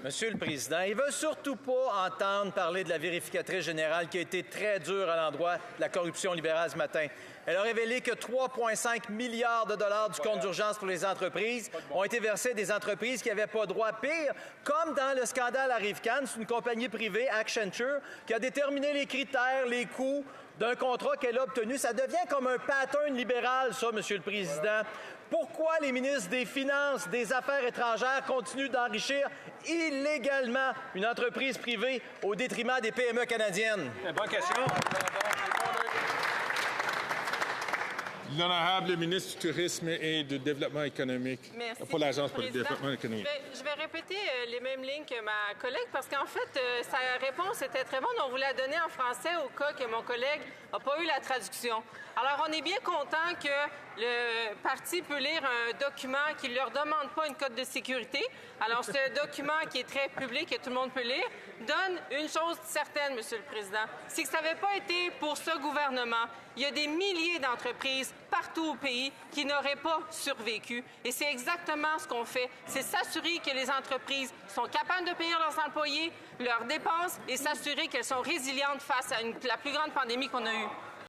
Monsieur le Président, il ne veut surtout pas entendre parler de la vérificatrice générale qui a été très dure à l'endroit de la corruption libérale ce matin. Elle a révélé que 3,5 milliards de dollars du compte d'urgence pour les entreprises ont été versés à des entreprises qui n'avaient pas droit. Pire, comme dans le scandale Arrivcan, c'est une compagnie privée, Accenture, qui a déterminé les critères, les coûts d'un contrat qu'elle a obtenu. Ça devient comme un pattern libéral, ça, Monsieur le Président. Pourquoi les ministres des Finances, des Affaires étrangères continuent d'enrichir illégalement une entreprise privée au détriment des PME canadiennes? Bonne question. L'honorable ministre du Tourisme et du Développement économique. Merci, pour l'Agence pour le Président. développement économique. Je vais répéter les mêmes lignes que ma collègue parce qu'en fait, sa réponse était très bonne. On vous l'a donnée en français au cas que mon collègue n'a pas eu la traduction. Alors, on est bien content que le parti peut lire un document qui ne leur demande pas une cote de sécurité. Alors, ce document qui est très public et tout le monde peut lire donne une chose certaine, Monsieur le Président, c'est que ça n'avait pas été pour ce gouvernement. Il y a des milliers d'entreprises partout au pays qui n'auraient pas survécu. Et c'est exactement ce qu'on fait. C'est s'assurer que les entreprises sont capables de payer leurs employés, leurs dépenses et s'assurer qu'elles sont résilientes face à la plus grande pandémie qu'on a eue.